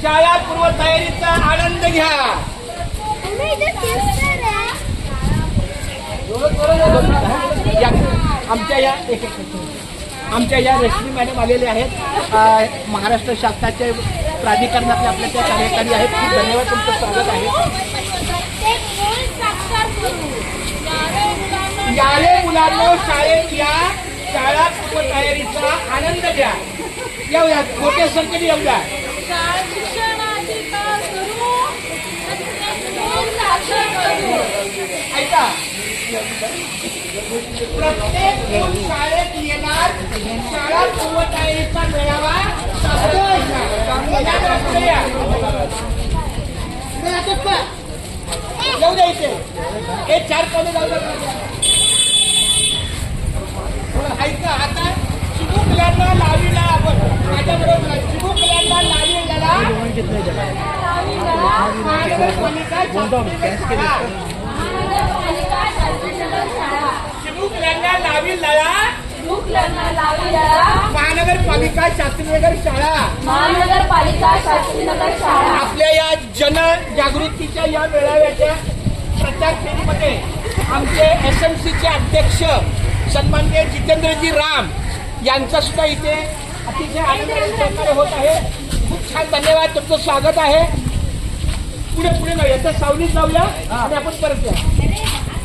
शाळा पूर्व तयारीचा आनंद घ्या. आमच्या या रश्मी मॅडम आलेले आहेत. महाराष्ट्र शासनाचे प्राधिकरणातले आपल्या त्या कार्यकारी आहेत. खूप धन्यवाद, तुमचं स्वागत आहे. याले मुलांनो, शाळेत या. शाळा पूर्व तयारीचा आनंद घ्या. येऊया मोठ्या संख्येने येऊया. ऐका, प्रत्येक जण शाळेत येणार. शाळा पूर्व तयारीचा मेळावा येऊ द्यायचे. हे 4 पावले जाऊ द्या. ऐका, आता चिमुकल्यांना लावीला आपण माझ्याबरोबर चिमुकल्यांना लावीला चिमुकल्यांना लावीला महानगरपालिका शास्त्रीनगर शाळा. आपल्या या जनजागृतीच्या या मेळाव्याच्या प्रचार फेरीमध्ये आमचे SMCचे अध्यक्ष सन्माननीय जितेंद्रजी राम यांचा सुद्धा इथे अतिशय आनंदाने सहकार्य होत आहे. खूप छान, धन्यवाद, तुमचं स्वागत आहे. पुढे पुढे जाऊया, तर सावलीत जाऊया आणि आपण परत या.